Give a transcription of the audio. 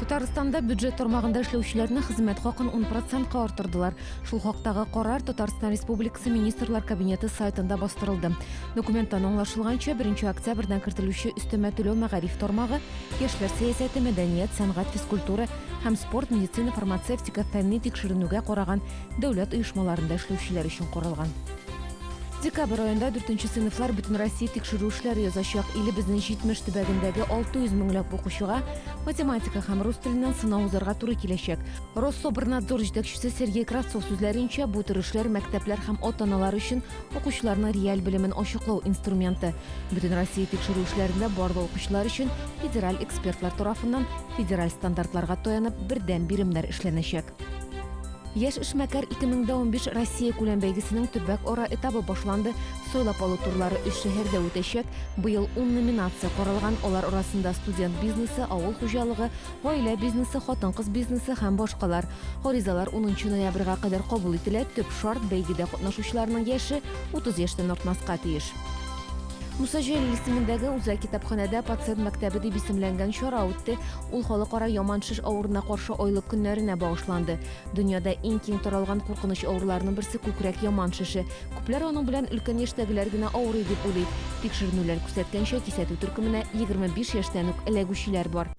Татарстанда бюджет тармагында эшләүчеләрне хезмәт хакын 10%-ка арттырдылар. Шул хакта карар Татарстан Республикасы Министрлар Кабинеты сайтында бастырылды. Документтан аңлашылганча, 1 октябрьдән кертелүче өстәмә түләү мәгариф тармагы яшьләр сәясәте, мәдәният, сәнгать, физкультура һәм спорт, медицина, фармацевтика, фәнни тикшеренүгә караган дәүләт оешмаларында эшләүчеләр өчен каралган. Декабрь аенда 4 сыйныфлар бөтен Россия тикшерү эшләре язачак. Илебезнең 70 төбәгендәге 600 меңләп укучыга математика һәм рус теленнән сынау узарга туры киләчәк. Россоборнадзор җитәкчесе Сергей Кравцов сүзләренчә, бу төрешләр мәктәпләр һәм ата-аналар өчен укучыларның реаль белемен ачыклау инструменты. Бөтен Россия тикшерү эшләрендә барлык укучылар өчен федераль экспертлар тарафыннан федераль стандартларга таянып бердәм биремнәр эшләнәчәк. Яшь эшмәкәр 2015 Россия күләм бәйгесенең төбәк ара этабы башланды. Сойлап алу турлары 3 шәһәрдә үтәчәк. Быел 10 номинация каралган. Алар арасында студент бизнесы, авыл хуҗалыгы, гаилә бизнесы, хатын-кыз бизнесы һәм башкалар. Гаризалар 10 ноябрьгә кадәр кабул ителә. Төп шарт бәйгедә катнашучыларның яше 30 яшьтән артмаска тиеш. Муса Җәлил исемендәге Үзәк китапханәдә пациент мәктәбе дип исемләнгән чара үтте. Ул халыкара яман шеш авыруына каршы айлык көннәренә багышланды. Дөньяда иң киң таралган куркыныч авыруларның берсе күкрәк яман шеше. Күпләр аның белән өлкән яшьтәгеләр генә авырый дип уйлый. Тикшеренүләр күрсәткәнчә, кисәтү төркеменә 25 яшьтән үк эләгүчеләр бар.